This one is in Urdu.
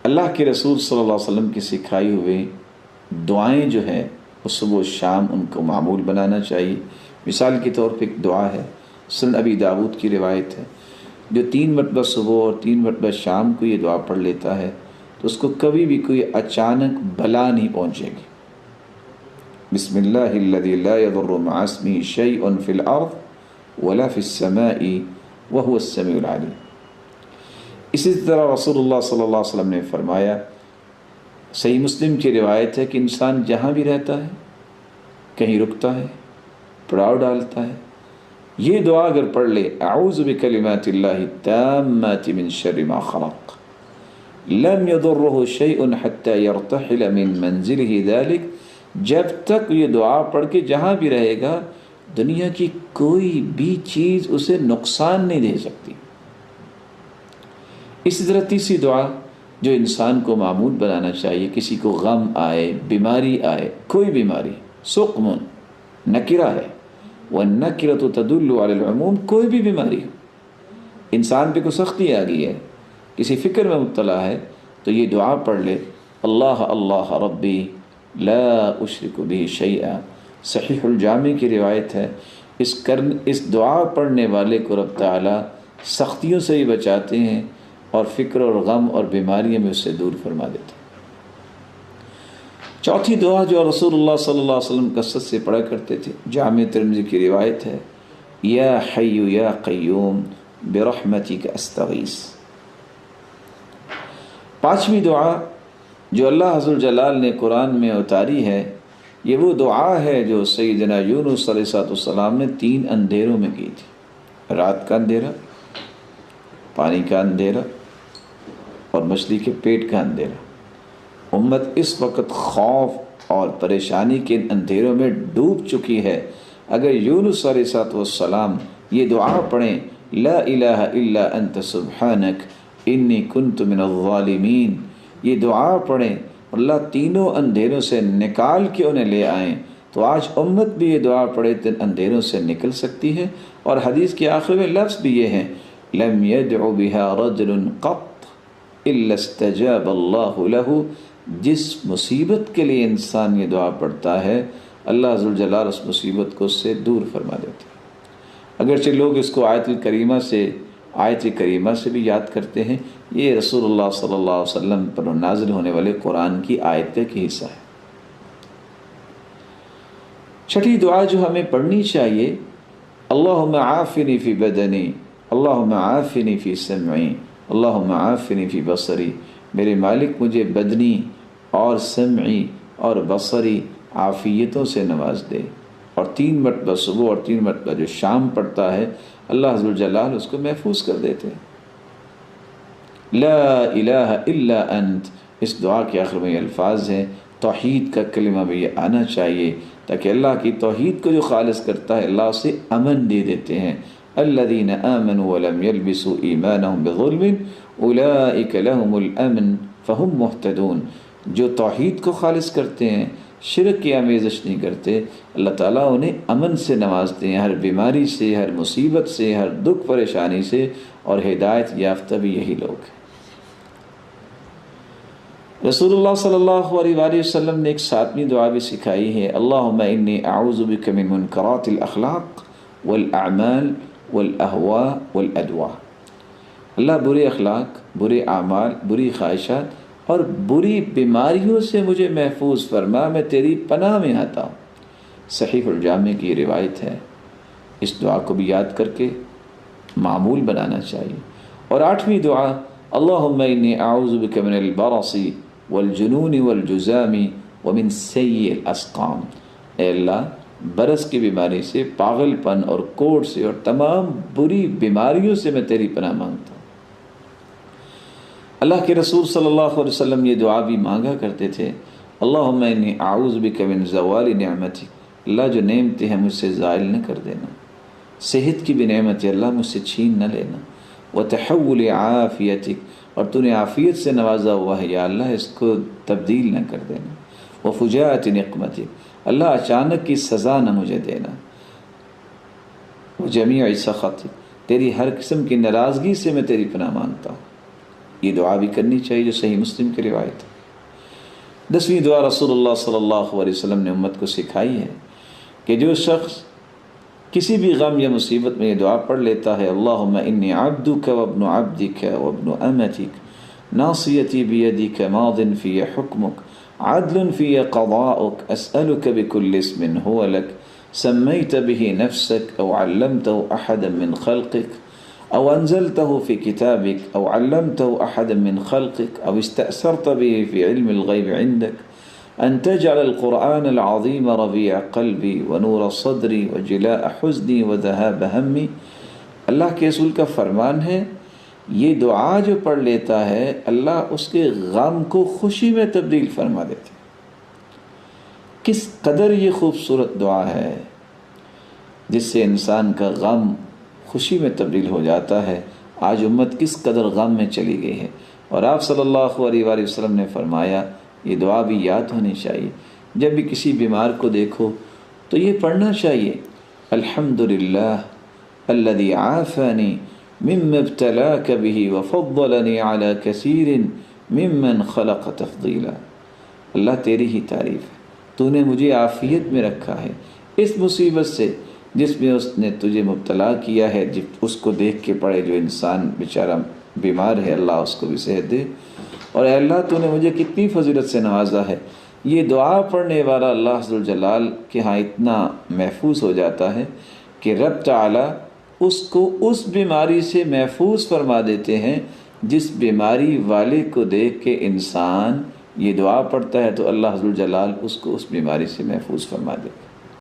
اللہ کے رسول صلی اللہ علیہ وسلم کی سکھائی ہوئی دعائیں جو ہیں وہ صبح و شام ان کو معمول بنانا چاہیے۔ مثال کے طور پہ ایک دعا ہے، سنن ابی داود کی روایت ہے، جو 3 مرتبہ صبح اور 3 مرتبہ شام کو یہ دعا پڑھ لیتا ہے تو اس کو کبھی بھی کوئی اچانک بلا نہیں پہنچے گی۔ بسم اللہ الذی لا یضر مع اسمہ شیء فی الارض ولا فی السماء وهو السمیع العلیم۔ اسی طرح رسول اللہ صلی اللہ علیہ وسلم نے فرمایا، صحیح مسلم کی روایت ہے کہ انسان جہاں بھی رہتا ہے، کہیں رکتا ہے، پڑاؤ ڈالتا ہے، یہ دعا اگر پڑھ لے، اعوذ بکلمات اللہ التامات من شر ما خلق لم يضره شيء حتى يرتحل من منزله ذلك، جب تک یہ دعا پڑھ کے جہاں بھی رہے گا دنیا کی کوئی بھی چیز اسے نقصان نہیں دے سکتی۔ اسی طرح تیسری دعا جو انسان کو معمول بنانا چاہیے، کسی کو غم آئے، بیماری آئے، کوئی بیماری، سقم نکرہ ہے، والنکرۃ تدل علی العموم، کوئی بھی بیماری ہو، انسان پہ کوئی سختی آ گئی ہے، کسی فکر میں مبتلا ہے، تو یہ دعا پڑھ لے، اللہ اللہ ربی لا اشرک بہ شیئا۔ صحیح الجامع کی روایت ہے، اس دعا پڑھنے والے کو رب تعالیٰ سختیوں سے ہی بچاتے ہیں اور فکر اور غم اور بیماریوں میں اس سے دور فرما دیتے ہیں۔ چوتھی دعا جو رسول اللہ صلی اللہ علیہ وسلم کثرت سے پڑھا کرتے تھے، جامع ترمذی کی روایت ہے، یا حی یا قیوم برحمتک استغیث۔ پانچویں دعا جو اللہ عز وجل نے قرآن میں اتاری ہے، یہ وہ دعا ہے جو سیدنا یونس علیہ السلام نے 3 اندھیروں میں کی تھی، رات کا اندھیرا، پانی کا اندھیرا اور مچھلی کے پیٹ کا اندھیرا۔ امت اس وقت خوف اور پریشانی کے اندھیروں میں ڈوب چکی ہے، اگر یونس علیہ السلام یہ دعا پڑھیں، لا الہ الا انت سبحانک انی کنت من الظالمین، یہ دعا پڑھیں، اللہ تینوں اندھیروں سے نکال کے انہیں لے آئیں، تو آج امت بھی یہ دعا پڑھے تو اندھیروں سے نکل سکتی ہے۔ اور حدیث کے آخر میں لفظ بھی یہ ہیں، لم يدع بها رجل قط الا استجاب اللہ له، جس مصیبت کے لیے انسان یہ دعا پڑھتا ہے اللہ عز وجل اس مصیبت کو اس سے دور فرما دیتے ہیں۔ اگرچہ لوگ اس کو آیت کریمہ سے بھی یاد کرتے ہیں، یہ رسول اللہ صلی اللہ علیہ وسلم پر نازل ہونے والے قرآن کی آیت کا ایک حصہ ہے۔ چھٹی دعا جو ہمیں پڑھنی چاہیے، اللہم عافنی فی بدنی، اللہم عافنی فی سمعی، اللہم عافنی فی بصری، میرے مالک مجھے بدنی اور سمعی اور بصری عافیتوں سے نواز دے۔ اور 3 مرتبہ صبح اور 3 مرتبہ جو شام پڑھتا ہے، اللہ عز وجل اس کو محفوظ کر دیتے ہیں۔ لا الہ الا انت، اس دعا کے آخر میں یہ الفاظ ہیں، توحید کا کلمہ بھی یہ آنا چاہیے، تاکہ اللہ کی توحید کو جو خالص کرتا ہے اللہ اسے امن دے دیتے ہیں۔ الذین آمنوا ولم یلبسوا ایمانہم بظلم اولئک لہم الامن فہم مہتدون، جو توحید کو خالص کرتے ہیں، شرک کی آمیزش نہیں کرتے، اللہ تعالیٰ انہیں امن سے نوازتے ہیں، ہر بیماری سے، ہر مصیبت سے، ہر دکھ پریشانی سے، اور ہدایت یافتہ بھی یہی لوگ ہیں۔ رسول اللہ صلی اللہ علیہ وآلہ وسلم نے ایک 7ویں دعا بھی سکھائی ہے، اللہم انی اعوذ بک من منکرات الاخلاق والاعمال والاہواء والادواء، اللہ برے اخلاق، برے اعمال، بری خواہشات اور بری بیماریوں سے مجھے محفوظ فرما، میں تیری پناہ میں آتا ہوں۔ صحیح الجامع کی روایت ہے، اس دعا کو بھی یاد کر کے معمول بنانا چاہیے۔ اور 8ویں دعا، اللہم انی اعوذ بک من البرص والجنون والجذام ومن سیء الاسقام، اے اللہ برس کی بیماری سے، پاگل پن اور کوڑ سے اور تمام بری بیماریوں سے میں تیری پناہ مانگتا ہوں۔ اللہ کے رسول صلی اللہ علیہ وسلم یہ دعا بھی مانگا کرتے تھے، اللہم انی اعوذ بک من زوال نعمتک، اللہ جو نعمتیں ہیں مجھ سے زائل نہ کر دینا، صحت کی بھی نعمت ہے اللہ مجھ سے چھین نہ لینا، وتحول عافیتک، اور تو نے عافیت سے نوازا ہوا ہے یا اللہ اس کو تبدیل نہ کر دینا، وفجاءت نقمتک، اللہ اچانک کی سزا نہ مجھے دینا، وجمیع سخطک، تیری ہر قسم کی ناراضگی سے میں تیری پناہ مانگتا ہوں۔ یہ دعا بھی کرنی چاہیے جو صحیح مسلم کی روایت ہے۔ 10ویں دعا رسول اللہ صلی اللہ علیہ وسلم نے امت کو سکھائی ہے کہ جو شخص کسی بھی غم یا مصیبت میں یہ دعا پڑھ لیتا ہے، اللہم انی عبدک وابن عبدک وابن امتک ناصیتی بیدک ماض فی حکمک عدل فی قضاؤک اسألک بکل اسم هو لک سمیت به نفسک او علمته احدا من خلقک او انزلته في كتابك او علمته احدا من خلقك او استأثرت به في علم الغيب عندك ان تجعل القرآن العظيم ربيع قلبي ونور صدري وجلاء حزني وذهاب همي۔ اللہ کے رسول کا فرمان ہے یہ دعا جو پڑھ لیتا ہے اللہ اس کے غم کو خوشی میں تبدیل فرما دیتے۔ کس قدر یہ خوبصورت دعا ہے جس سے انسان کا غم خوشی میں تبدیل ہو جاتا ہے۔ آج امت کس قدر غم میں چلی گئی ہے، اور آپ صلی اللہ علیہ وآلہ وسلم نے فرمایا یہ دعا بھی یاد ہونی چاہیے۔ جب بھی کسی بیمار کو دیکھو تو یہ پڑھنا چاہیے، الحمدللہ الذی عافانی مما ابتلاک به وفضلنی علی کثیر ممن خلق تفضیلا۔ اللہ تیری ہی تعریف ہے، تو نے مجھے عافیت میں رکھا ہے اس مصیبت سے جس میں اس نے تجھے مبتلا کیا ہے۔ اس کو دیکھ کے پڑھے جو انسان بیچارہ بیمار ہے، اللہ اس کو بھی صحت دے، اور اے اللہ تو نے مجھے کتنی فضیلت سے نوازا ہے۔ یہ دعا پڑھنے والا اللہ ذوالجلال کے ہاں اتنا محفوظ ہو جاتا ہے کہ رب تعالی اس کو اس بیماری سے محفوظ فرما دیتے ہیں جس بیماری والے کو دیکھ کے انسان یہ دعا پڑھتا ہے تو اللہ ذوالجلال اس کو اس بیماری سے محفوظ فرما دیتے ہیں۔